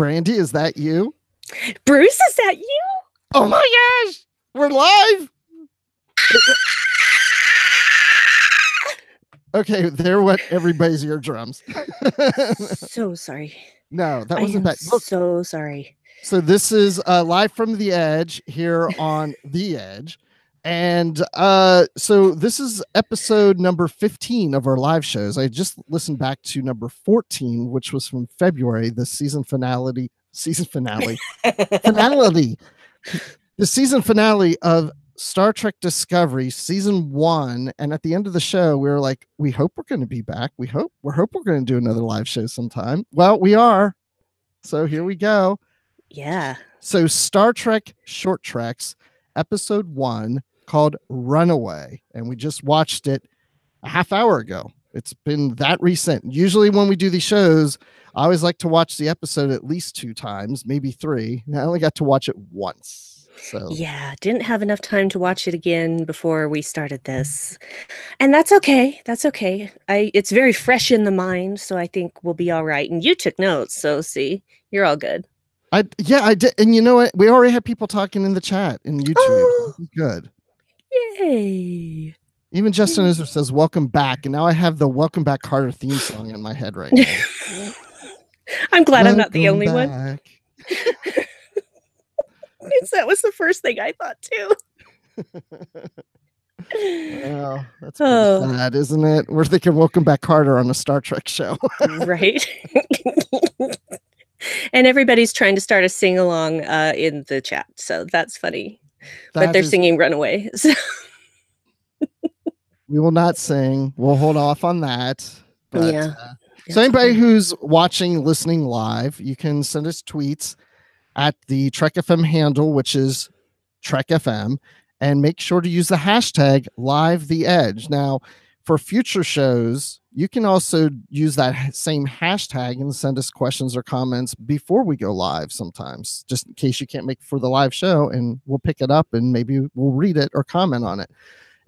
Brandi, is that you? Bruce, is that you? Oh my gosh, we're live. Okay, there went everybody's eardrums. So sorry. No, that wasn't bad. Look, so sorry. So this is live from the Edge here on the Edge. And so this is episode number 15 of our live shows. I just listened back to number 14, which was from February, the season finale, the season finale of Star Trek Discovery season 1. And at the end of the show, we were like, we hope we're going to be back. We hope we're going to do another live show sometime. Well, we are. So here we go. Yeah. So Star Trek Short Treks episode 1 called Runaway, and we just watched it a half hour ago. It's been that recent. Usually when we do these shows, I always like to watch the episode at least 2 times, maybe 3. I only got to watch it once. So yeah, didn't have enough time to watch it again before we started this. And that's okay. That's okay. It's very fresh in the mind, so I think we'll be all right. And you took notes, so see, you're all good. I did. And you know what? We already had people talking in the chat in YouTube. Oh, good. Yay. Even Justin Izzer says, welcome back. And now I have the Welcome Back Carter theme song in my head right now. I'm glad I'm not the only one. That was the first thing I thought too. Well, that's sad, isn't it? We're thinking Welcome Back Carter on a Star Trek show. Right. And everybody's trying to start a sing-along in the chat, so that's funny. But they're singing Runaway. So. We will not sing. We'll hold off on that. But, yeah. So anybody who's watching, listening live, you can send us tweets at the Trek FM handle, which is Trek FM, and make sure to use the hashtag #LiveTheEdge. Now, for future shows, you can also use that same hashtag and send us questions or comments before we go live sometimes, just in case you can't make it for the live show, and we'll pick it up and maybe we'll read it or comment on it.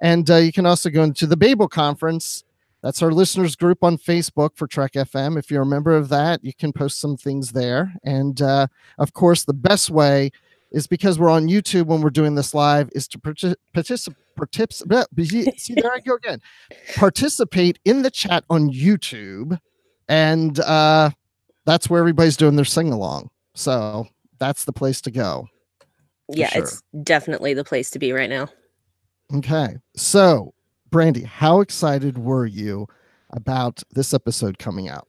And you can also go into the Babel Conference. That's our listeners group on Facebook for Trek FM. If you're a member of that, you can post some things there. And of course, the best way is, because we're on YouTube when we're doing this live, is to participate. See, there I go again. Participate in the chat on YouTube, and that's where everybody's doing their sing along. So that's the place to go. Yeah, sure. It's definitely the place to be right now. Okay, so Brandi, how excited were you about this episode coming out?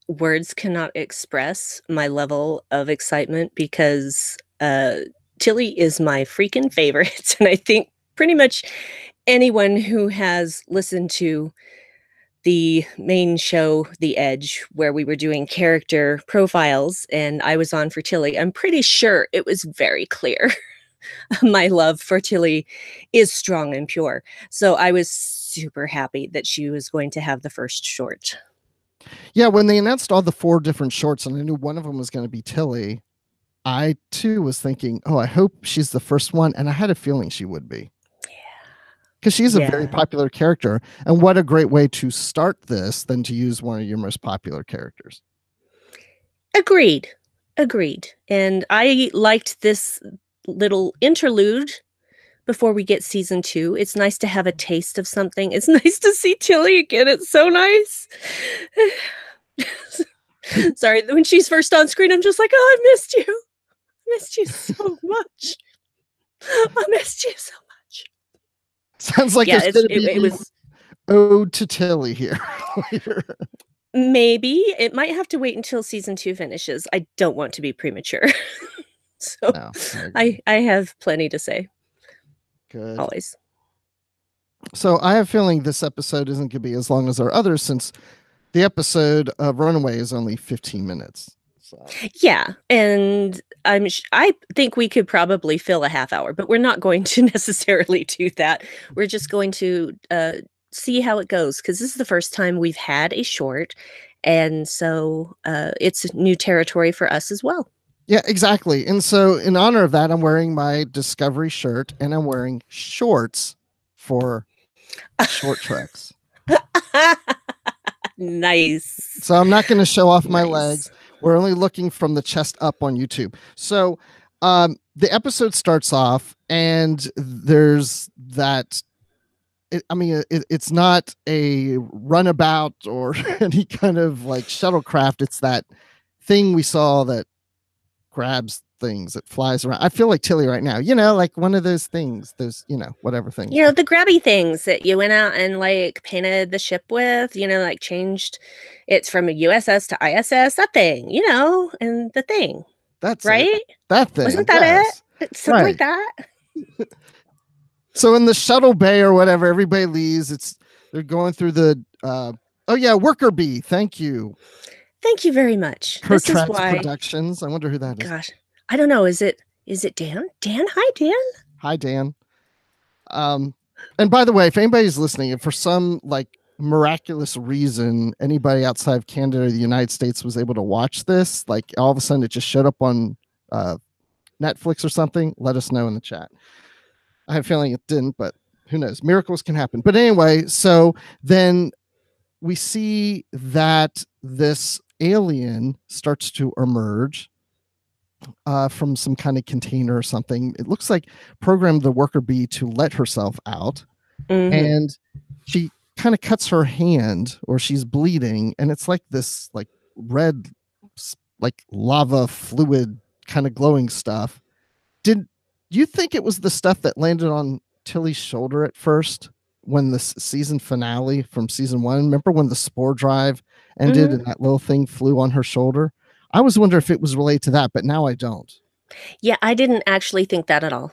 Words cannot express my level of excitement, because Tilly is my freaking favorite. And I think pretty much anyone who has listened to the main show, The Edge, where we were doing character profiles and I was on for Tilly, I'm pretty sure it was very clear. My love for Tilly is strong and pure. So I was super happy that she was going to have the first short. Yeah, when they announced all the 4 different shorts and I knew one of them was going to be Tilly, I too was thinking, oh, I hope she's the first one. And I had a feeling she would be. Yeah. Because she's a very popular character. And what a great way to start this than to use one of your most popular characters. Agreed. And I liked this little interlude before we get season 2. It's nice to have a taste of something. It's nice to see Tilly again. It's so nice. Sorry, when she's first on screen, I'm just like, oh, I missed you. I missed you so much. I missed you so much. Sounds like there's going to be it was ode to Tilly here. Maybe. It might have to wait until season 2 finishes. I don't want to be premature. So no, I have plenty to say. Good. Always. So I have a feeling this episode isn't going to be as long as our others, since the episode of Runaway is only 15 minutes. So. Yeah, and I think we could probably fill a half hour, but we're not going to necessarily do that. We're just going to see how it goes, because this is the first time we've had a short, and so it's new territory for us as well. Yeah, exactly. And so in honor of that, I'm wearing my Discovery shirt and I'm wearing shorts for Short Treks. Nice. So I'm not going to show off my legs. We're only looking from the chest up on YouTube. So the episode starts off, and there's that. It's not a runabout or any kind of like shuttlecraft. It's that thing we saw that grabs things, that flies around. I feel like Tilly right now, like one of those things, those, whatever things. The grabby things that you went out and like painted the ship with, like changed it's from a USS to ISS, that thing, and the thing. That's right. It. That thing. Wasn't that yes. it? Something like that. So in the shuttle bay or whatever, everybody leaves. They're going through the worker bee. Thank you. Thank you very much. Kurtratz Productions. I wonder who that is. Gosh, I don't know. Is it Dan? Dan? Hi, Dan. Hi, Dan. And by the way, if anybody's listening, if for some like miraculous reason anybody outside of Canada or the United States was able to watch this, like all of a sudden it just showed up on Netflix or something, let us know in the chat. I have a feeling it didn't, but who knows? Miracles can happen. But anyway, so then we see that this alien starts to emerge from some kind of container or something. It looks like programmed the worker bee to let herself out. Mm-hmm. And she kind of cuts her hand, or she's bleeding, and it's like this like red like lava fluid kind of glowing stuff. Did you think it was the stuff that landed on Tilly's shoulder at first when the season finale from season 1? Remember when the spore drive ended and that little thing flew on her shoulder? I was wondering if it was related to that, but now I don't. Yeah, I didn't actually think that at all.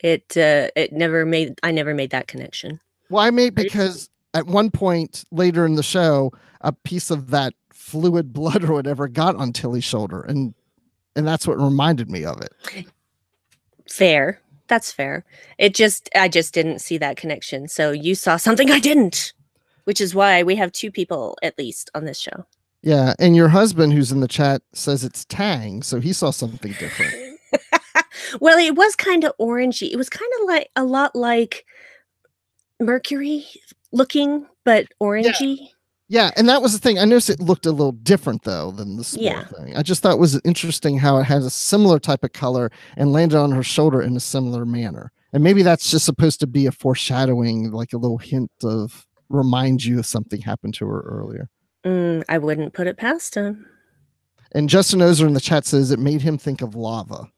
I never made that connection. Well, I made because at one point later in the show, a piece of that fluid blood or whatever got on Tilly's shoulder, and that's what reminded me of it. Fair. That's fair. I just didn't see that connection. So you saw something I didn't, which is why we have 2 people at least on this show. Yeah, and your husband, who's in the chat, says it's Tang, so he saw something different. Well, it was kind of orangey. It was kind of like a lot like Mercury looking, but orangey. Yeah, and that was the thing. I noticed it looked a little different, though, than the spore thing. I just thought it was interesting how it has a similar type of color and landed on her shoulder in a similar manner. And maybe that's just supposed to be a foreshadowing, like a little hint of remind you of something happened to her earlier. I wouldn't put it past him. And Justin Ozer in the chat says it made him think of lava.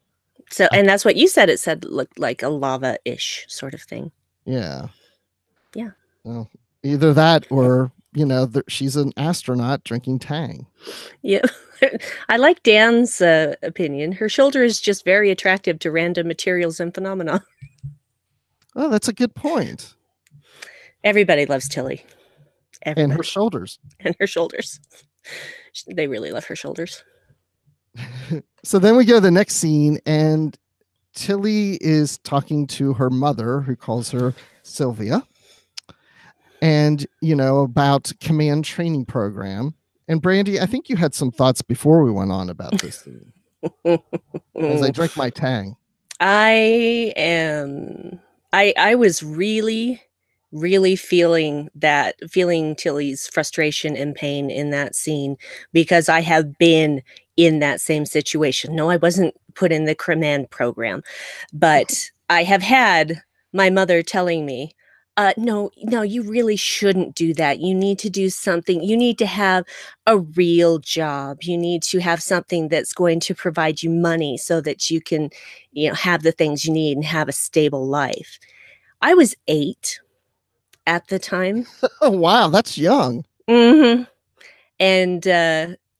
So, and that's what you said. It said looked like a lava-ish sort of thing. Yeah. Yeah. Well, either that or, she's an astronaut drinking Tang. Yeah. I like Dan's opinion. Her shoulder is just very attractive to random materials and phenomena. Oh, that's a good point. Everybody loves Tilly. Everybody. And her shoulders. And her shoulders. They really love her shoulders. So then we go to the next scene, and Tilly is talking to her mother, who calls her Sylvia, and, about command training program. And Brandi, I think you had some thoughts before we went on about this scene. As I drink my Tang. I was really feeling Tilly's frustration and pain in that scene, because I have been in that same situation. No, I wasn't put in the command program, but I have had my mother telling me, no, you really shouldn't do that. You need to do something. You need to have a real job. You need to have something that's going to provide you money so that you can, have the things you need and have a stable life. I was 8 at the time. Oh, wow. That's young. Mm-hmm.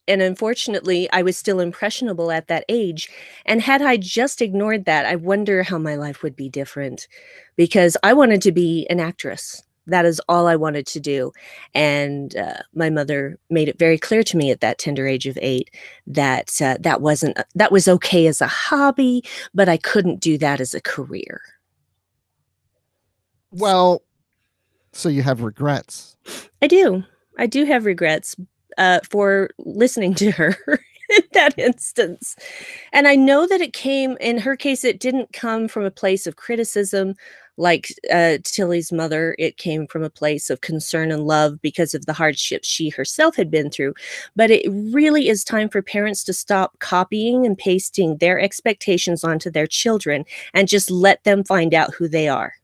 And unfortunately, I was still impressionable at that age. And had I just ignored that, I wonder how my life would be different, because I wanted to be an actress. That is all I wanted to do. And my mother made it very clear to me at that tender age of 8 that that was okay as a hobby, but I couldn't do that as a career. Well, so you have regrets. I do have regrets for listening to her in that instance. And I know that it came, in her case, it didn't come from a place of criticism Like Tilly's mother, it came from a place of concern and love because of the hardships she herself had been through. But it really is time for parents to stop copying and pasting their expectations onto their children and just let them find out who they are.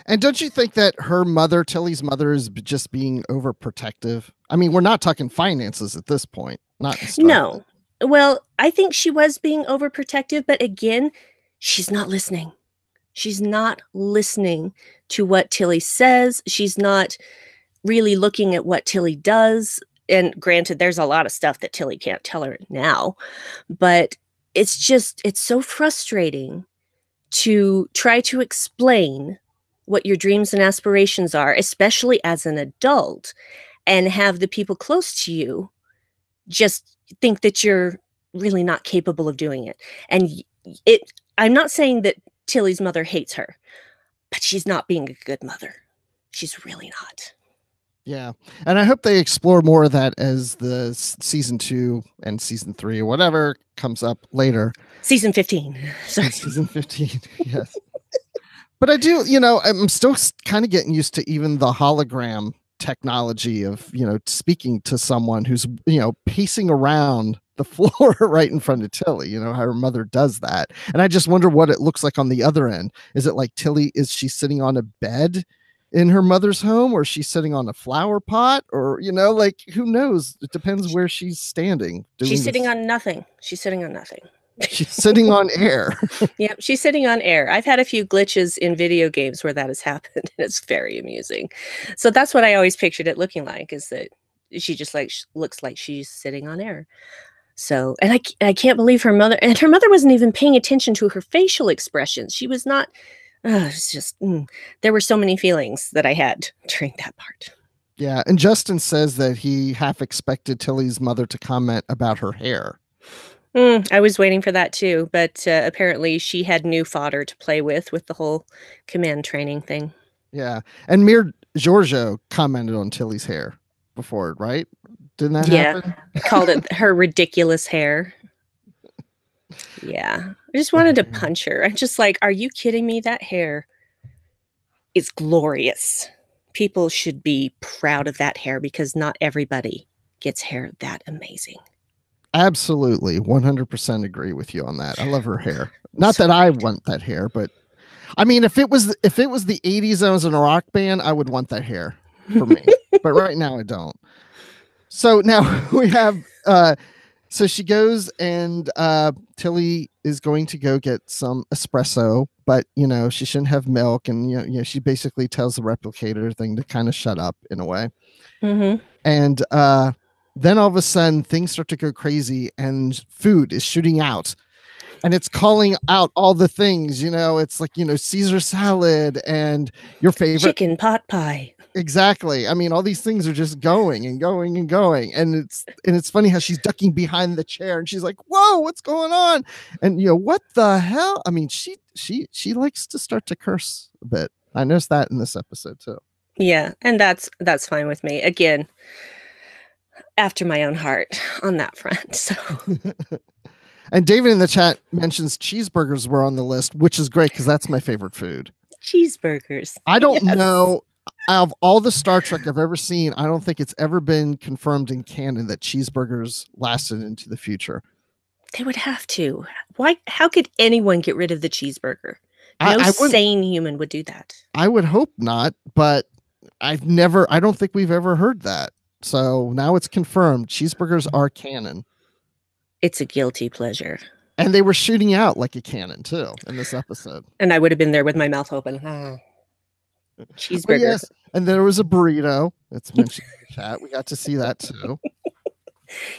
And don't you think that her mother, Tilly's mother, is just being overprotective? I mean, we're not talking finances at this point, not No. Well, I think she was being overprotective, but again, she's not listening. She's not listening to what Tilly says. She's not really looking at what Tilly does. And granted, there's a lot of stuff that Tilly can't tell her now, but it's so frustrating to try to explain what your dreams and aspirations are, especially as an adult, and have the people close to you just think that you're really not capable of doing it. And I'm not saying that Tilly's mother hates her, but she's not being a good mother. She's really not. Yeah. And I hope they explore more of that as the season 2 and season 3 or whatever comes up later. Season 15. Sorry. Season 15. Yes. But I do, I'm still kind of getting used to even the hologram technology of, speaking to someone who's, pacing around the floor right in front of Tilly, how her mother does that. And I just wonder what it looks like on the other end. Is it like Tilly, is she sitting on a bed in her mother's home, or is she sitting on a flower pot, or, who knows? It depends where she's standing. She's sitting on nothing. She's sitting on nothing. She's sitting on air. Yep, she's sitting on air. I've had a few glitches in video games where that has happened, and it's very amusing. So that's what I always pictured it looking like, is that she just looks like she's sitting on air. So, and I can't believe her mother wasn't even paying attention to her facial expressions. She was not, it's just, there were so many feelings that I had during that part. Yeah, and Justin says that he half expected Tilly's mother to comment about her hair. I was waiting for that too, but apparently she had new fodder to play with the whole command training thing. Yeah, and Mir Giorgio commented on Tilly's hair before, right? Didn't that happen? Called it her ridiculous hair. Yeah, I just wanted to punch her. I'm just like, are you kidding me? That hair is glorious. People should be proud of that hair because not everybody gets hair that amazing. Absolutely. 100% agree with you on that. I love her hair. Not that I want that hair, but I mean, if it was the 80s and I was in a rock band, I would want that hair for me. But right now I don't. So now we have, so she goes and Tilly is going to go get some espresso, but she shouldn't have milk. And, she basically tells the replicator thing to kind of shut up in a way. Mm-hmm. And, then all of a sudden things start to go crazy and food is shooting out and it's calling out all the things, it's like, Caesar salad and your favorite chicken pot pie. Exactly. I mean, all these things are just going and going and going. And it's funny how she's ducking behind the chair and she's like, whoa, what's going on? And what the hell? I mean, she likes to start to curse a bit. I noticed that in this episode too. Yeah. And that's fine with me. Again, after my own heart on that front. So, and David in the chat mentions cheeseburgers were on the list, which is great because that's my favorite food. Cheeseburgers. I don't know, out of all the Star Trek I've ever seen, I don't think it's ever been confirmed in canon that cheeseburgers lasted into the future. They would have to. Why? How could anyone get rid of the cheeseburger? No sane human would do that. I would hope not, but I don't think we've ever heard that. So now it's confirmed. Cheeseburgers are canon. It's a guilty pleasure. And they were shooting out like a cannon too in this episode. And I would have been there with my mouth open. Cheeseburger. Yes. And there was a burrito. It's mentioned in the chat. We got to see that too.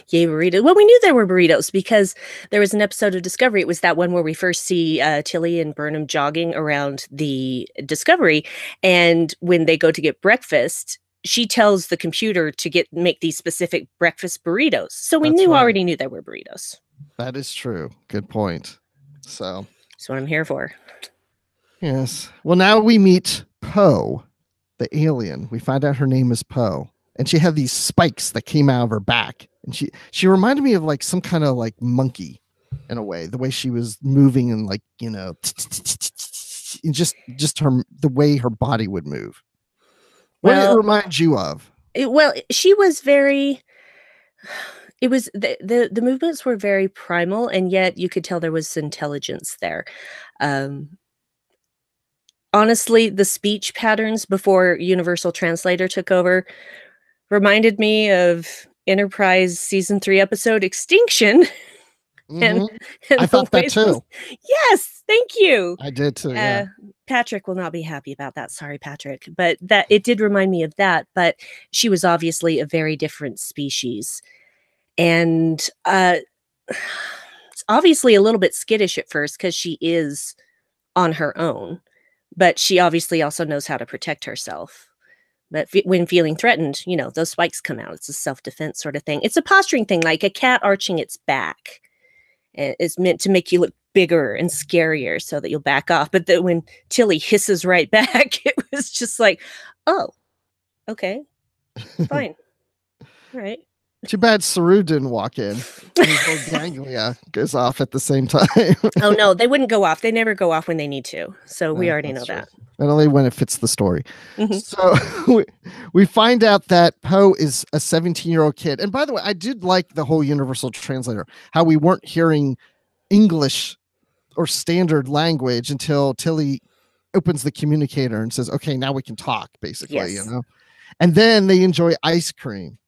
Yay, burritos. Well, we knew there were burritos because there was an episode of Discovery. It was that one where we first see Tilly and Burnham jogging around the Discovery. And when they go to get breakfast, she tells the computer to make these specific breakfast burritos. So we already knew there were burritos. That is true. Good point. So that's what I'm here for. Yes. Well, now we meet Poe, the alien. We find out her name is Poe. And she had these spikes that came out of her back. And she reminded me of like some kind of like monkey in a way, the way she was moving and like, just the way her body would move. What did it Well, remind you of? she was very. It was the movements were very primal, and yet you could tell there was intelligence there. Honestly, the speech patterns before Universal Translator took over reminded me of Enterprise season 3 episode Extinction. And, and I thought that too. Yes, thank you. I did too. Yeah. Patrick will not be happy about that. Sorry, Patrick. But that it did remind me of that. But she was obviously a very different species. And it's obviously a little bit skittish at first because she is on her own. But she obviously also knows how to protect herself. But when feeling threatened, those spikes come out. It's a self-defense sort of thing. It's a posturing thing, like a cat arching its back. It's meant to make you look bigger and scarier so that you'll back off. But then when Tilly hisses right back, it was just like, oh, okay, fine. All right. Too bad Saru didn't walk in. His little ganglia goes off at the same time. Oh, no, they wouldn't go off. They never go off when they need to. So we already know that. And only when it fits the story. So we find out that Poe is a 17-year-old kid. And by the way, I did like the whole Universal Translator, how we weren't hearing English or standard language until Tilly opens the communicator and says, okay, now we can talk, basically, And then they enjoy ice cream.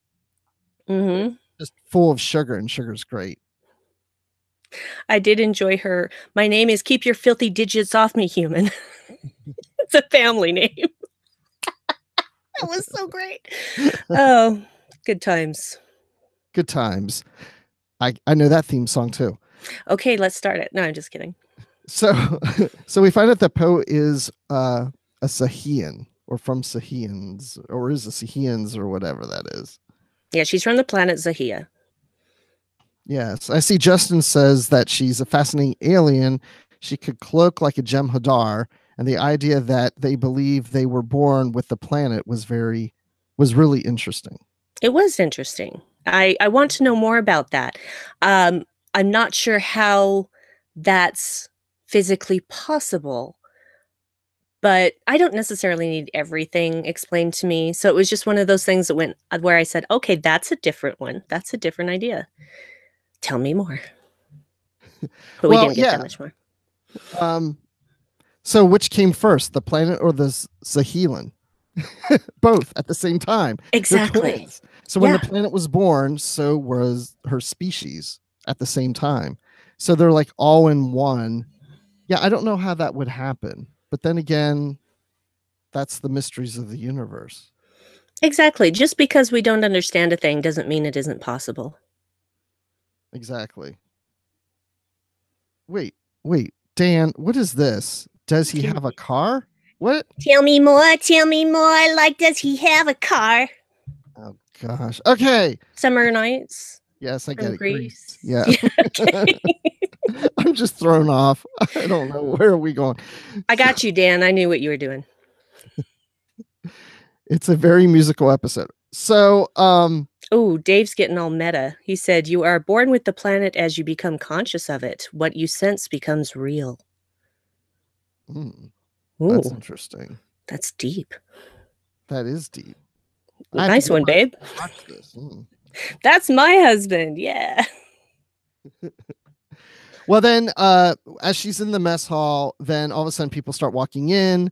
Just full of sugar, and sugar's great. I did enjoy her. My name is Keep Your Filthy Digits Off Me, Human. It's a family name. That was so great. Oh, good times. Good times. I know that theme song too. Okay, let's start it. No, I'm just kidding. So we find out that Poe is a Sahian, or from Sahians, or is a Sahians, or whatever that is. Yeah, she's from the planet Zahia. Yes, I see Justin says that she's a fascinating alien. She could cloak like a Jem'Hadar, and the idea that they believe they were born with the planet was really interesting. It was interesting. I want to know more about that. I'm not sure how that's physically possible, but I don't necessarily need everything explained to me. So it was just one of those things that went where I said, okay, that's a different one. That's a different idea. Tell me more. But we didn't get that much more. So which came first, the planet or the Sahelan? Both at the same time. Exactly. So when the planet was born, so was her species at the same time. So they're like all in one. Yeah, I don't know how that would happen. But then again, that's the mysteries of the universe. Exactly. Just because we don't understand a thing doesn't mean it isn't possible. Exactly. Wait, Dan, what is this? Does he have a car? What? Tell me more. Like, does he have a car? Oh, gosh. Okay. Summer Nights. Yes, I get it. Grease. Yeah. Okay. I'm just thrown off. I don't know. Where are we going? I got you, Dan. I knew what you were doing. It's a very musical episode. So, oh, Dave's getting all meta. He said, you are born with the planet as you become conscious of it. What you sense becomes real. That's interesting. That's deep. That is deep. Nice one, babe. Watch this. That's my husband. Yeah. Well, then, as she's in the mess hall, then all of a sudden people start walking in,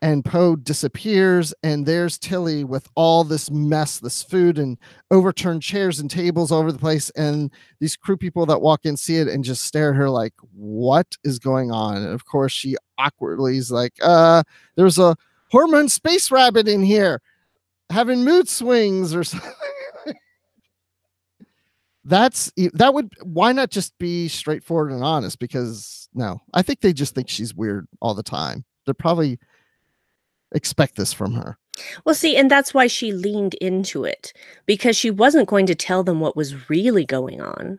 and Poe disappears, and there's Tilly with all this mess, this food, and overturned chairs and tables all over the place, and these crew people that walk in see it and just stare at her like, what is going on? And of course, she awkwardly is like, there's a hormone space rabbit in here having mood swings or something. Why not just be straightforward and honest? Because no, I think they just think she's weird all the time. They're probably expect this from her. Well, see, and that's why she leaned into it, because she wasn't going to tell them what was really going on.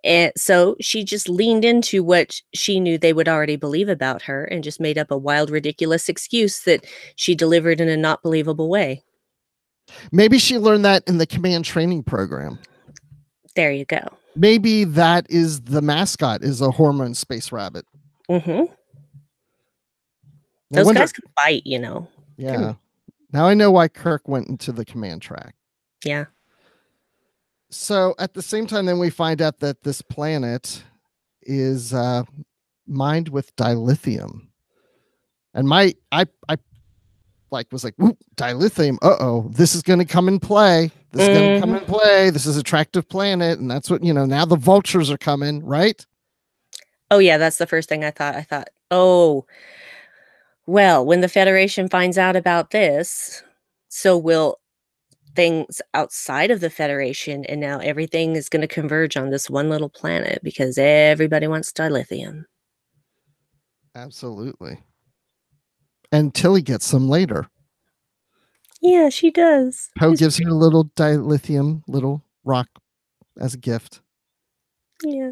And so she just leaned into what she knew they would already believe about her and just made up a wild, ridiculous excuse that she delivered in a not believable way. Maybe she learned that in the command training program. There you go. Maybe that is the mascot, is a hormone space rabbit. No Those wonder. guys can fight, you know. Yeah. Now I know why Kirk went into the command track. Yeah. So at the same time, then we find out that this planet is mined with dilithium. And I like was like, "Ooh, dilithium. Uh-oh, this is going to come in play. This is going to come in play. This is attractive planet." And that's what, now the vultures are coming, right? Oh yeah, that's the first thing I thought. I thought, oh, well, when the Federation finds out about this, so will things outside of the Federation, and now everything is going to converge on this one little planet because everybody wants dilithium. Absolutely. And Tilly gets some later. Yeah, she does. Poe gives her a little dilithium, little rock as a gift. Yeah.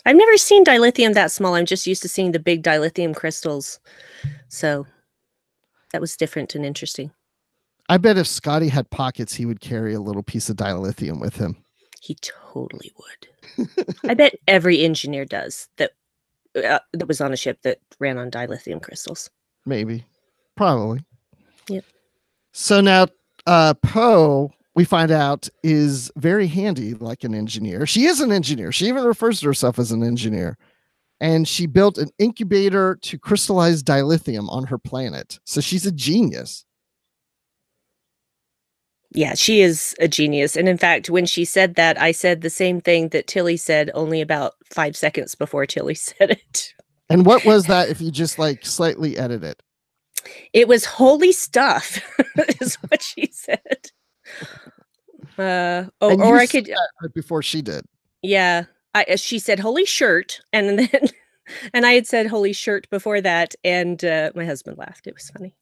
I've never seen dilithium that small. I'm just used to seeing the big dilithium crystals. So that was different and interesting. I bet if Scotty had pockets, he would carry a little piece of dilithium with him. He totally would. I bet every engineer does that was on a ship that ran on dilithium crystals. Maybe. Probably. Yep. So now Poe, we find out, is very handy like an engineer. She is an engineer. She even refers to herself as an engineer. And she built an incubator to crystallize dilithium on her planet. So she's a genius. Yeah, she is a genius. And in fact, when she said that, I said the same thing that Tilly said only about 5 seconds before Tilly said it. And what was that if you just like slightly edit it? It was holy stuff, is what she said. Or I could right before she did. Yeah, she said holy shirt, and then and I had said holy shirt before that, and my husband laughed. It was funny.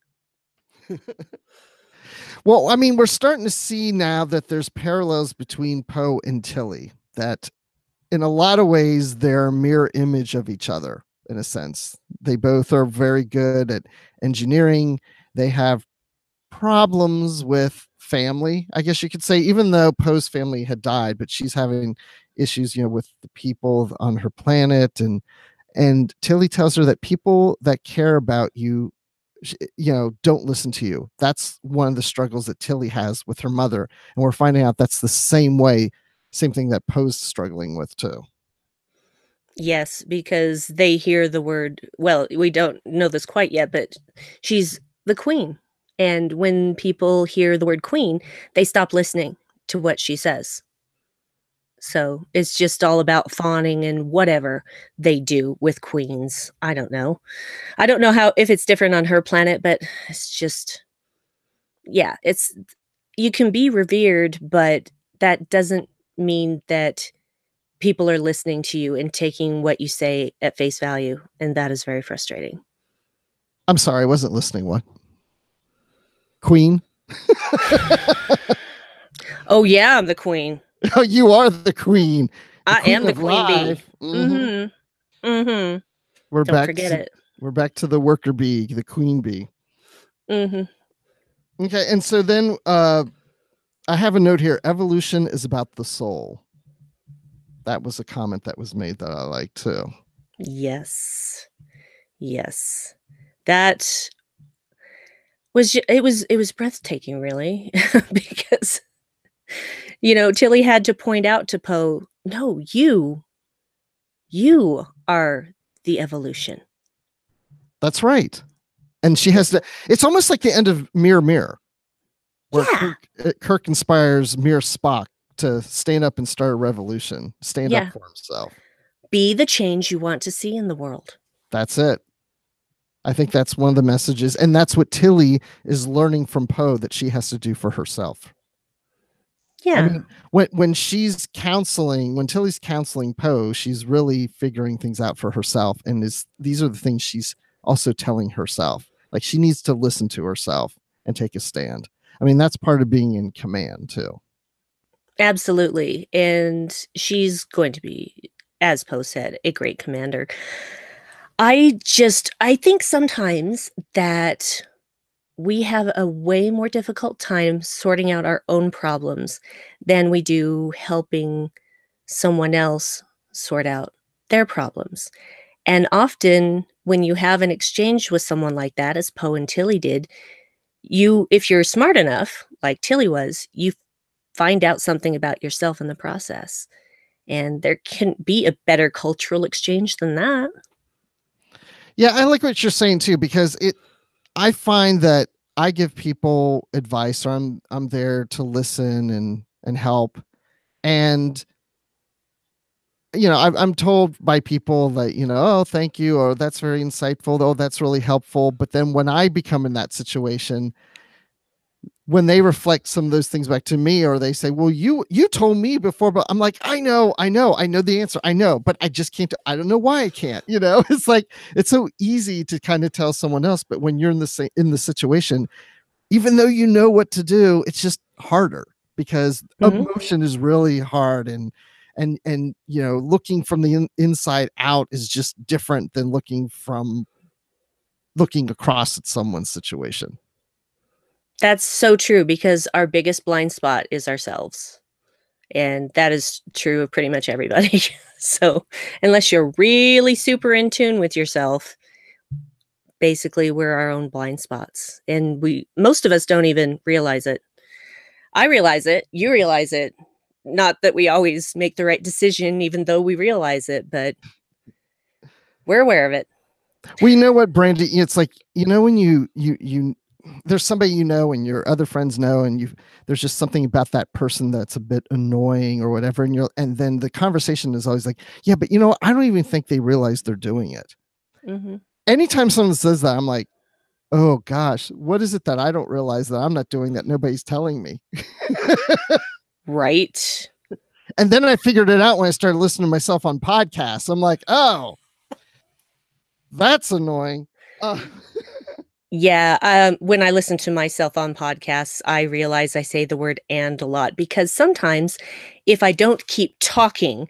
Well, I mean, we're starting to see now that there's parallels between Poe and Tilly, that in a lot of ways they're a mirror image of each other, in a sense. They both are very good at engineering. They have problems with family, I guess you could say, even though Poe's family had died, but she's having issues, with the people on her planet. And Tilly tells her that people that care about you, don't listen to you. That's one of the struggles that Tilly has with her mother. And we're finding out that's the same thing that Poe's struggling with too. Yes, because they hear the word, well, we don't know this quite yet, but she's the queen. And when people hear the word queen, they stop listening to what she says. So it's just all about fawning and whatever they do with queens. I don't know. I don't know if it's different on her planet, but it's just, yeah, you can be revered, but that doesn't mean that people are listening to you and taking what you say at face value. And that is very frustrating. I'm sorry, I wasn't listening. What? Queen? Oh, yeah, I'm the queen. Oh, you are the queen. I am the queen bee. Mm-hmm. Mm-hmm. Don't forget it. We're back to the worker bee, the queen bee. Mm-hmm. Okay, and so then I have a note here. Evolution is about the soul. That was a comment that was made that I like too. Yes. That was it was breathtaking, really, because Tilly had to point out to Poe, no, you are the evolution. That's right. And she has to, it's almost like the end of Mirror Mirror, where Kirk inspires Mirror Spock to stand up and start a revolution, stand up for himself. Be the change you want to see in the world. That's it. I think that's one of the messages. And that's what Tilly is learning from Poe that she has to do for herself. Yeah. I mean, when Tilly's counseling Poe, she's really figuring things out for herself. And these are the things she's also telling herself. Like, she needs to listen to herself and take a stand. I mean, that's part of being in command too. Absolutely. And she's going to be, as Poe said, a great commander. I think sometimes that we have a way more difficult time sorting out our own problems than we do helping someone else sort out their problems. And often when you have an exchange with someone like that, as Poe and Tilly did, if you're smart enough, like Tilly was, you find out something about yourself in the process. And there can be a better cultural exchange than that. Yeah, I like what you're saying too, because I find that I give people advice, or I'm there to listen and help. And I'm told by people that, oh, thank you, or that's very insightful, oh, that's really helpful. But then when I become in that situation, when they reflect some of those things back to me, or they say, well, you told me before, but I'm like, I know the answer, I know, but I just can't. I don't know why I can't. It's like, it's so easy to kind of tell someone else, but when you're in the situation, even though you know what to do, it's just harder, because emotion is really hard, and looking from the inside out is just different than looking across at someone's situation. That's so true, because our biggest blind spot is ourselves. And that is true of pretty much everybody. So unless you're really super in tune with yourself, basically we're our own blind spots. And most of us don't even realize it. I realize it, you realize it. Not that we always make the right decision, even though we realize it, but we're aware of it. We know what, Brandi, it's like, when you there's somebody, and your other friends know, and there's just something about that person that's a bit annoying or whatever, and then the conversation is always like, yeah, but I don't even think they realize they're doing it. Anytime someone says that, I'm like, oh gosh, what is it that I don't realize that I'm not doing, that nobody's telling me? Right. And then I figured it out when I started listening to myself on podcasts. I'm like, oh, that's annoying. Yeah, when I listen to myself on podcasts, I realize I say the word "and" a lot, because sometimes if I don't keep talking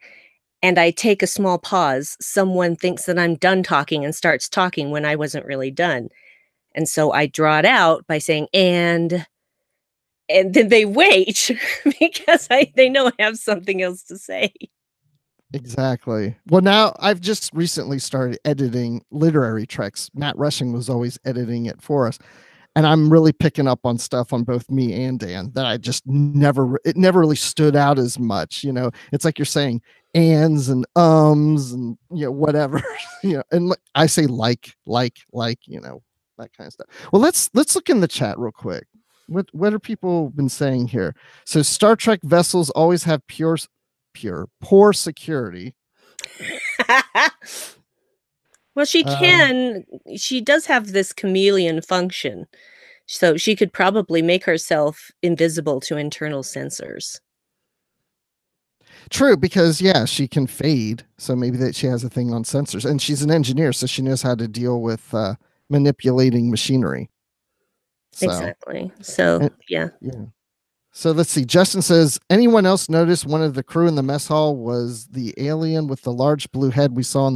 and I take a small pause, someone thinks that I'm done talking and starts talking when I wasn't really done. And so I draw it out by saying "and," and then they wait because they know I have something else to say. Exactly. Well, now I've just recently started editing literary treks. Matt Rushing was always editing it for us. And I'm really picking up on stuff on both me and Dan that I just it never really stood out as much. It's like you're saying ands and and, whatever, and I say like, that kind of stuff. Well, let's look in the chat real quick. What are people been saying here? So Star Trek vessels always have poor security. Well, she does have this chameleon function. So she could probably make herself invisible to internal sensors. True, because she can fade. So maybe that she has a thing on sensors, and she's an engineer, so she knows how to deal with manipulating machinery. Exactly. So yeah. So let's see. Justin says, anyone else notice one of the crew in the mess hall was the alien with the large blue head we saw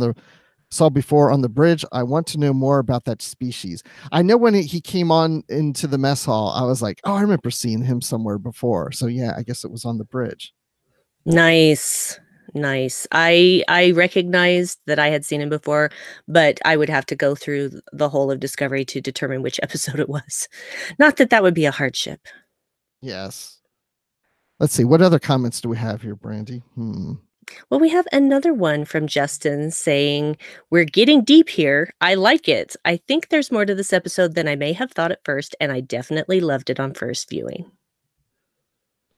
before on the bridge? I want to know more about that species. I know when he came on into the mess hall, I was like, oh, I remember seeing him somewhere before. So yeah, I guess it was on the bridge. Nice. I recognized that I had seen him before, but I would have to go through the whole of Discovery to determine which episode it was. Not that that would be a hardship. Yes. Let's see. What other comments do we have here, Brandi? Well, we have another one from Justin saying, we're getting deep here. I like it. I think there's more to this episode than I may have thought at first, and I definitely loved it on first viewing.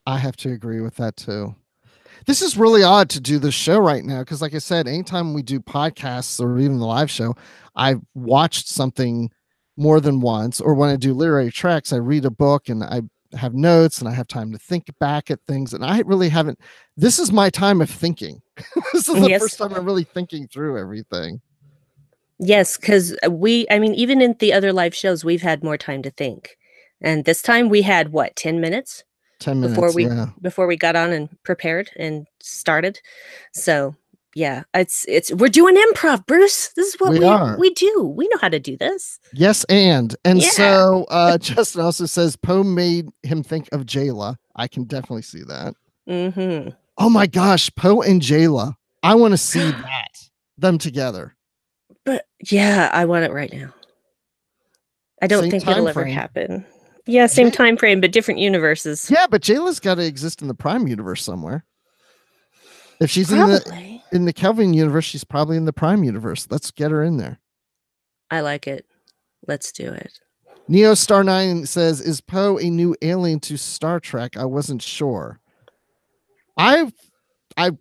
I have to agree with that too. This is really odd to do this show right now, because like I said, anytime we do podcasts or even the live show, I've watched something more than once, or when I do literary treks, I read a book and I have notes and I have time to think back at things, and I really haven't. This is my time of thinking. This is the first time I'm really thinking through everything. Yes, because even in the other live shows, we've had more time to think. And this time we had, 10 minutes? 10 minutes, before we got on and prepared and started. So yeah, we're doing improv, Bruce. This is what we do. We know how to do this. Yes, and so Justin also says Poe made him think of Jackola. I can definitely see that. Oh my gosh, Poe and Jackola. I want to see them together. But yeah, I want it right now. I don't Same think time it'll ever frame. happen. Yeah, same time frame, but different universes. Yeah, but Jayla's got to exist in the Prime universe somewhere. If she's Probably. in the Kelvin universe, she's probably in the Prime universe. Let's get her in there. I like it. Let's do it. Neo Star 9 says, "Is Poe a new alien to Star Trek? I wasn't sure." I I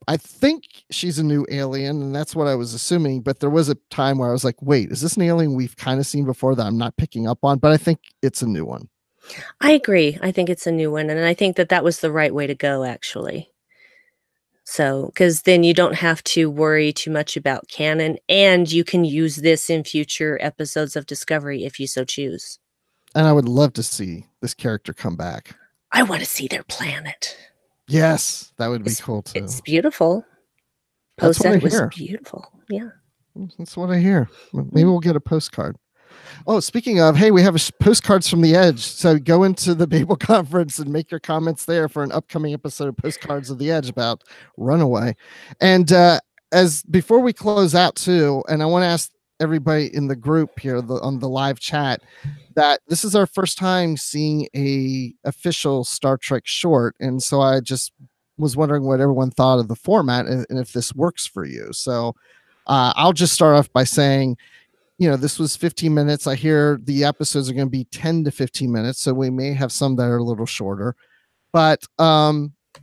I think she's a new alien, and that's what I was assuming. But there was a time where I was like, "Wait, is this an alien we've kind of seen before that I'm not picking up on?" But I think it's a new one. I agree. I think it's a new one, and I think that that was the right way to go, actually. So, because then you don't have to worry too much about canon, and you can use this in future episodes of Discovery if you so choose. And I would love to see this character come back. I want to see their planet. Yes, that would be cool too. It's beautiful. Poe That's what said I it was hear. beautiful. Yeah. That's what I hear. Maybe we'll get a postcard. Oh, speaking of, hey, we have postcards from the Edge. So go into the Babel conference and make your comments there for an upcoming episode of Postcards of the Edge about Runaway. And as before we close out too, and I want to ask everybody in the group here on the live chat that this is our first time seeing a official Star Trek short, and so I just was wondering what everyone thought of the format and if this works for you. So I'll just start off by saying, this was 15 minutes. I hear the episodes are going to be 10 to 15 minutes, so we may have some that are a little shorter. But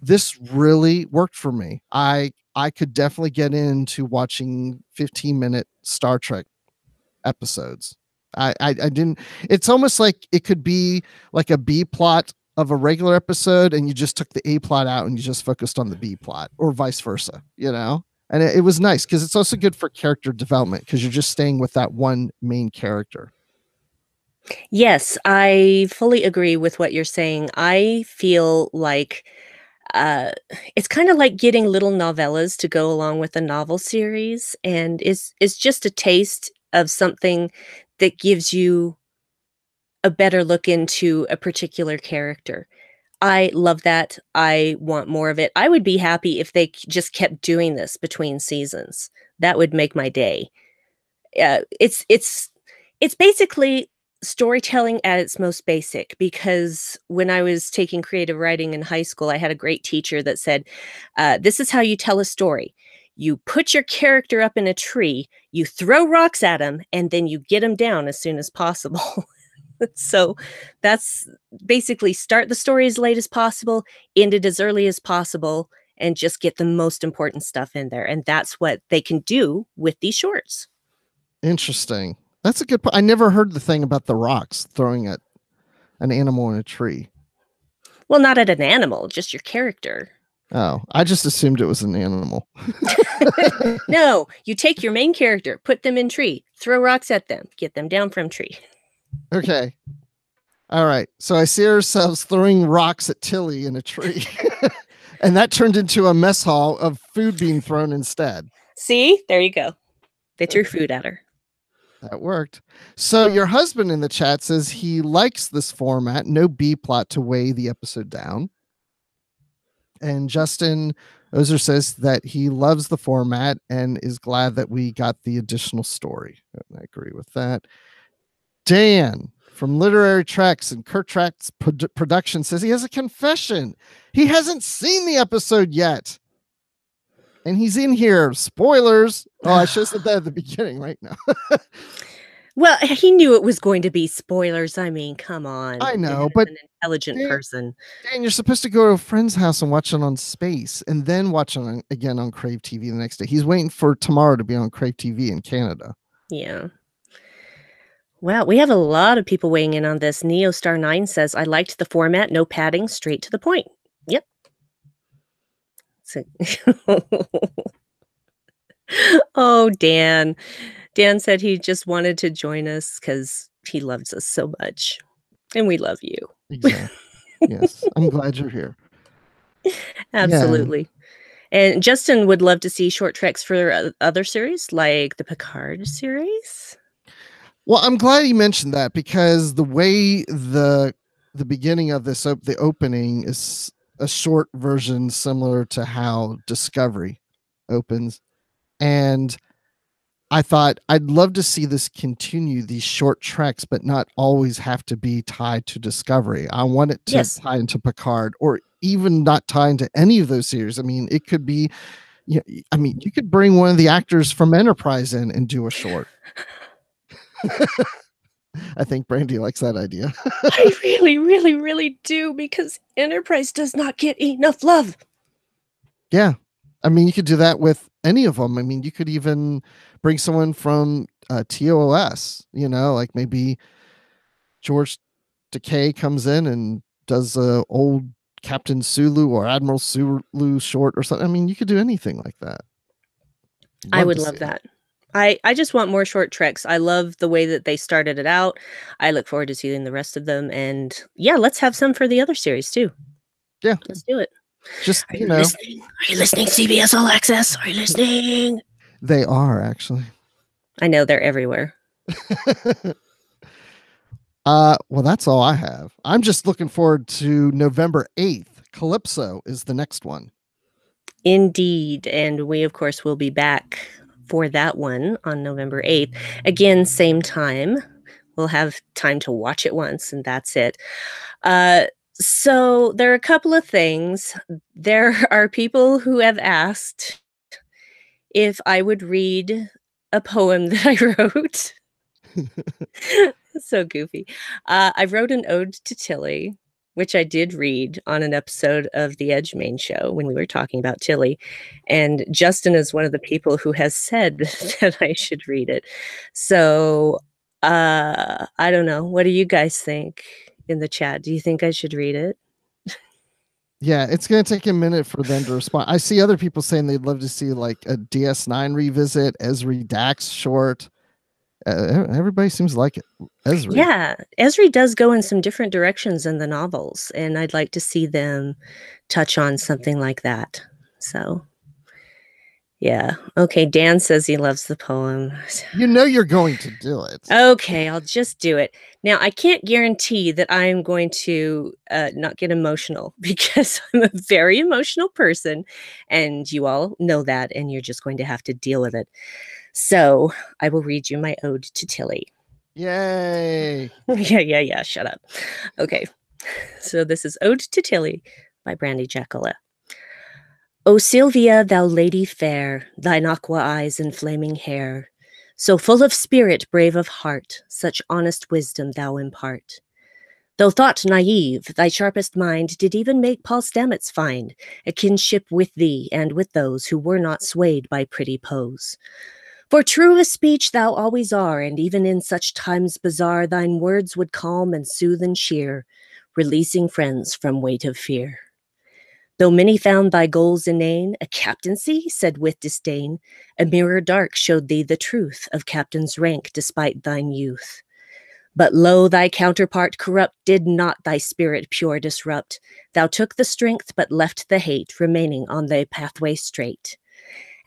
this really worked for me. I could definitely get into watching 15-minute Star Trek episodes. I didn't. It's almost like it could be like a B plot of a regular episode, and you just took the A plot out and you just focused on the B plot, or vice versa. And it was nice because it's also good for character development because you're just staying with that one main character. Yes, I fully agree with what you're saying. I feel like uh, it's kind of like getting little novellas to go along with a novel series, and it's just a taste of something that gives you a better look into a particular character. I love that. I want more of it. I would be happy if they just kept doing this between seasons. That would make my day. It's basically storytelling at its most basic, because when I was taking creative writing in high school, I had a great teacher that said, this is how you tell a story. You put your character up in a tree, you throw rocks at him, and then you get him down as soon as possible. So that's basically start the story as late as possible, end it as early as possible, and just get the most important stuff in there. And that's what they can do with these shorts. Interesting. That's a good point. I never heard the thing about the rocks throwing at an animal in a tree. Well, not at an animal, just your character. Oh, I just assumed it was an animal. No, you take your main character, put them in tree, throw rocks at them, get them down from tree. Okay. All right. So I see ourselves throwing rocks at Tilly in a tree. And that turned into a mess hall of food being thrown instead. See? There you go. They threw food at her. That worked. So your husband in the chat says he likes this format, no B plot to weigh the episode down. And Justin Ozer says that he loves the format and is glad that we got the additional story. And I agree with that. Dan from Literary Tracks and Kurt Tracks Production says he has a confession. He hasn't seen the episode yet. And he's in here. Spoilers. Oh, I should have said that at the beginning right now. Well, he knew it was going to be spoilers. I mean, come on. I know, but an intelligent person. Dan, you're supposed to go to a friend's house and watch it on Space and then watch it again on Crave TV the next day. He's waiting for tomorrow to be on Crave TV in Canada. Yeah. Well, we have a lot of people weighing in on this. NeoStar9 says, I liked the format, no padding, straight to the point. Yep. So oh, Dan. Dan said he just wanted to join us because he loves us so much. And we love you. Exactly. Yes. I'm glad you're here. Absolutely. Yeah. And Justin would love to see short treks for other series, like the Picard series. Well, I'm glad you mentioned that because the way the beginning of this, the opening is a short version similar to how Discovery opens. And I thought I'd love to see this continue, these short treks, but not always have to be tied to Discovery. I want it to Yes. tie into Picard, or even not tie into any of those series. I mean, it could be, I mean, you could bring one of the actors from Enterprise in and do a short. I think Brandi likes that idea. I really, really, really do, because Enterprise does not get enough love. Yeah. I mean, you could do that with any of them. I mean, you could even bring someone from TOS, like maybe George Takei comes in and does a old Captain Sulu or Admiral Sulu short or something. I mean, you could do anything like that. I would love that. I just want more short treks. I love the way that they started it out. I look forward to seeing the rest of them. And yeah, let's have some for the other series too. Yeah. Let's do it. Just, Are you listening? Are you listening, CBS All Access? Are you listening? They are, actually. I know, they're everywhere. Well, that's all I have. I'm just looking forward to November 8th. Calypso is the next one. Indeed. And we, of course, will be back for that one on November 8th. Again, same time. We'll have time to watch it once, and that's it. So there are a couple of things. There are people who have asked if I would read a poem that I wrote. So goofy. I wrote an ode to Tilly, which I did read on an episode of the Edge Main Show when we were talking about Tilly. And Justin is one of the people who has said that I should read it. So I don't know. What do you guys think in the chat? Do you think I should read it? Yeah, it's going to take a minute for them to respond. I see other people saying they'd love to see like a DS9 revisit, Esri Dax short. Everybody seems to like it. Esri. Yeah, Esri does go in some different directions in the novels, and I'd like to see them touch on something like that. So, yeah. Okay, Dan says he loves the poem. You know you're going to do it. Okay, I'll just do it. Now, I can't guarantee that I'm going to not get emotional, because I'm a very emotional person, and you all know that, and you're just going to have to deal with it. So I will read you my ode to Tilly. Yay. Yeah. Shut up. Okay. So this is Ode to Tilly by Brandi Jackola. O Sylvia, thou lady fair, thine aqua eyes and flaming hair, so full of spirit, brave of heart, such honest wisdom thou impart. Though thought naive, thy sharpest mind did even make Paul Stamets find a kinship with thee and with those who were not swayed by pretty pose. For true of speech thou always are, and even in such times bizarre, thine words would calm and soothe and cheer, releasing friends from weight of fear. Though many found thy goals inane, a captaincy, said with disdain, a mirror dark showed thee the truth of captain's rank despite thine youth. But lo, thy counterpart corrupt did not thy spirit pure disrupt. Thou took the strength, but left the hate, remaining on thy pathway straight.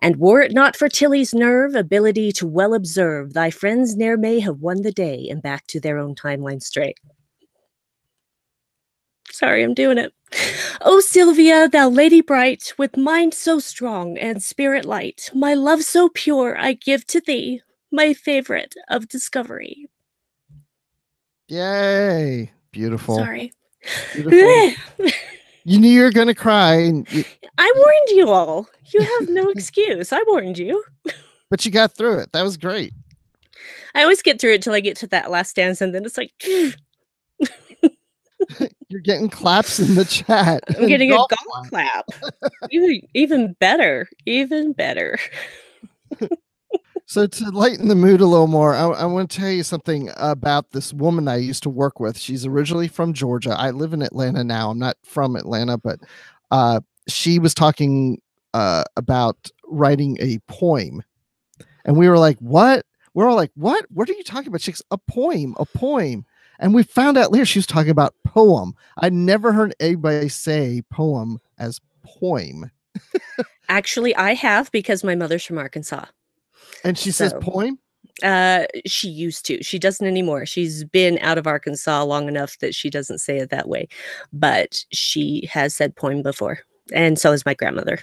And were it not for Tilly's nerve, ability to well observe, thy friends ne'er may have won the day and back to their own timeline straight. Sorry, I'm doing it. O Sylvia, thou lady bright, with mind so strong and spirit light, my love so pure I give to thee, my favorite of Discovery. Yay. Beautiful. Sorry. Beautiful. You knew you were going to cry. I warned you all. You have no excuse. I warned you. But you got through it. That was great. I always get through it till I get to that last stanza, and then it's like... You're getting claps in the chat. I'm getting a golf clap. Even better. Even better. So to lighten the mood a little more, I want to tell you something about this woman I used to work with. She's originally from Georgia. I live in Atlanta now. I'm not from Atlanta, but she was talking about writing a poem. And we were like, what? We're all like, what? What are you talking about? She's a poem. And we found out later she was talking about poem. I never heard anybody say poem as poem. Actually, I have, because my mother's from Arkansas. And she says poem? She used to. She doesn't anymore. She's been out of Arkansas long enough that she doesn't say it that way. But she has said poem before. And so is my grandmother.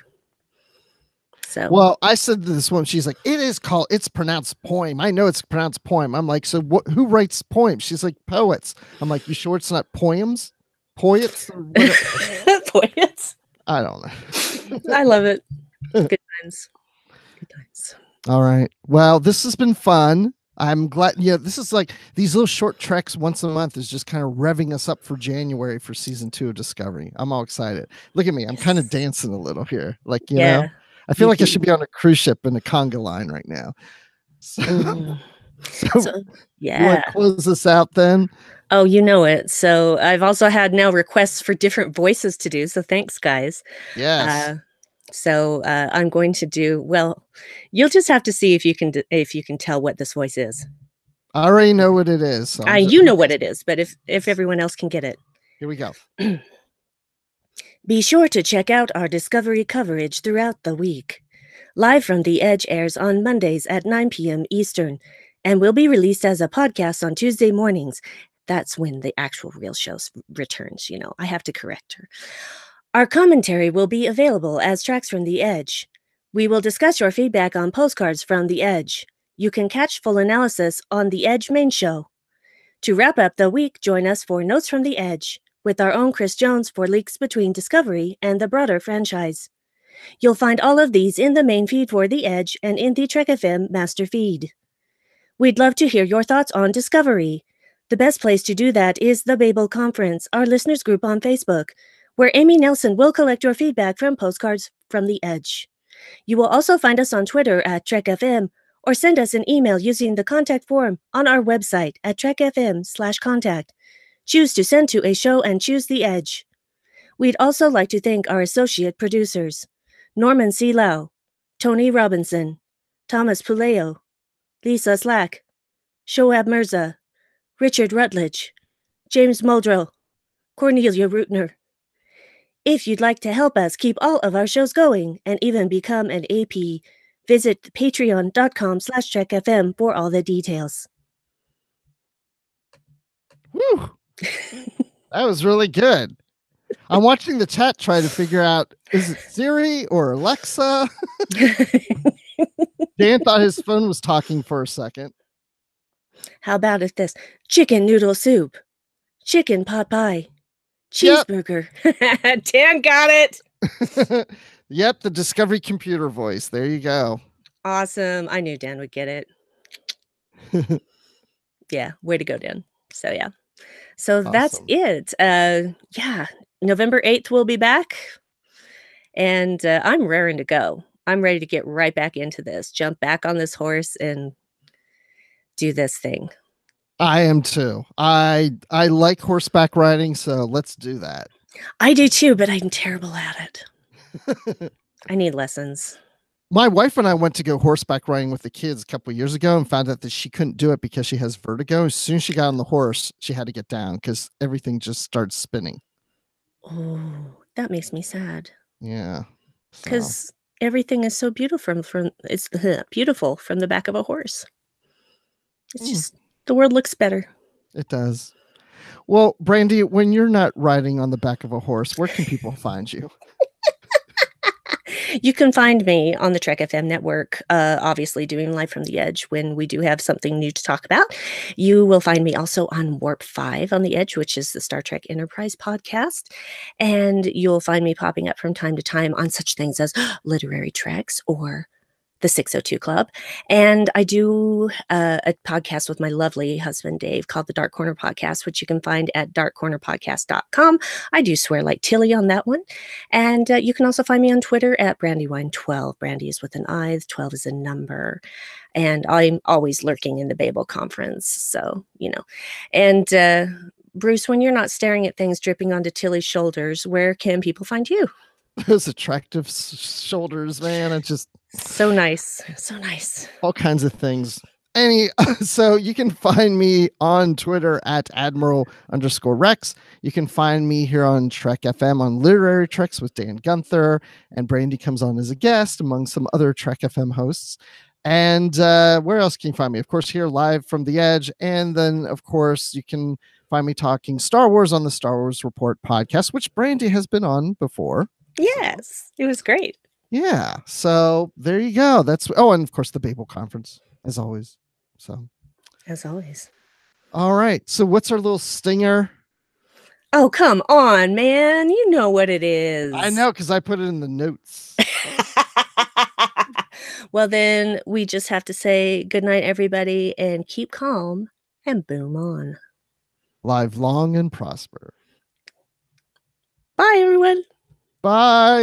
So, well, I said to this woman, she's like, it's pronounced poem. I know it's pronounced poem. I'm like, so who writes poems? She's like, poets. I'm like, you sure it's not poems? Poets? Or poets. I don't know. I love it. Good times. Good times. All right. Well, this has been fun. I'm glad. Yeah, this is like these little short treks once a month is just kind of revving us up for January for season 2 of Discovery. I'm all excited. Look at me. I'm kind of dancing a little here. Like, you know, I feel like I should be on a cruise ship in a conga line right now. So, yeah. You want to close this out then? Oh, you know it. So I've also had now requests for different voices to do. So thanks, guys. Yes. So I'm going to do, well, you'll just have to see if you can tell what this voice is. I already know what it is. So you know what it is, but if everyone else can get it. Here we go. Be sure to check out our Discovery coverage throughout the week. Live from the Edge airs on Mondays at 9 p.m. Eastern and will be released as a podcast on Tuesday mornings. That's when the actual real show returns. You know, I have to correct her. Our commentary will be available as tracks from the Edge. We will discuss your feedback on postcards from the Edge. You can catch full analysis on the Edge main show. To wrap up the week, join us for Notes from the Edge, with our own Chris Jones for leaks between Discovery and the broader franchise. You'll find all of these in the main feed for the Edge and in the Trek FM master feed. We'd love to hear your thoughts on Discovery. The best place to do that is the Babel Conference, our listeners group on Facebook, where Amy Nelson will collect your feedback from postcards from the Edge. You will also find us on Twitter at TrekFM or send us an email using the contact form on our website at trekfm/contact. Choose to send to a show and choose the Edge. We'd also like to thank our associate producers, Norman C. Lau, Tony Robinson, Thomas Puleo, Lisa Slack, Shoab Mirza, Richard Rutledge, James Muldrow, Cornelia Rutner. If you'd like to help us keep all of our shows going and even become an AP, visit patreon.com/trekfm for all the details. Woo! That was really good. I'm watching the chat try to figure out, is it Siri or Alexa? Dan thought his phone was talking for a second. How about if this chicken noodle soup, chicken pot pie, cheeseburger. Yep. Dan got it. Yep, the Discovery computer voice. There you go. Awesome. I knew Dan would get it. Yeah, way to go, Dan. So yeah. So awesome. That's it. Yeah, November 8th we'll be back. And I'm raring to go. I'm ready to get right back into this, jump back on this horse and do this thing. I am too. I like horseback riding, so let's do that. I do too, but I'm terrible at it. I need lessons. My wife and I went to go horseback riding with the kids a couple of years ago and found out that she couldn't do it because she has vertigo. As soon as she got on the horse, she had to get down because everything just starts spinning. Oh, that makes me sad. Yeah. Because everything is so beautiful it's beautiful from the back of a horse. It's just the world looks better. It does. Well, Brandi, when you're not riding on the back of a horse, where can people find you? You can find me on the Trek FM network, obviously doing Live from the Edge when we do have something new to talk about. You will find me also on Warp 5 on the Edge, which is the Star Trek Enterprise podcast. And you'll find me popping up from time to time on such things as Literary Treks or the 602 Club. And I do a podcast with my lovely husband, Dave, called the Dark Corner Podcast, which you can find at darkcornerpodcast.com. I do swear like Tilly on that one. And you can also find me on Twitter at Brandywine12. Brandi is with an I, 12 is a number. And I'm always lurking in the Babel conference. So, you know. And Bruce, when you're not staring at things dripping onto Tilly's shoulders, where can people find you? Those attractive shoulders, man. It's just so nice. So nice. All kinds of things. So you can find me on Twitter at Admiral_Rex. You can find me here on Trek FM on Literary Treks with Dan Gunther, and Brandi comes on as a guest among some other Trek FM hosts. And where else can you find me? Of course, here live from the Edge. And then, of course, you can find me talking Star Wars on the Star Wars Report podcast, which Brandi has been on before. Yes, it was great. Yeah. So there you go. That's and of course the Babel conference, as always. So As always. all right. So what's our little stinger? Oh, come on, man. You know what it I is. know because I put it in the notes. Well, then we just have to say good night, everybody, and keep calm and boom on. Live long and prosper. Bye, everyone. Bye.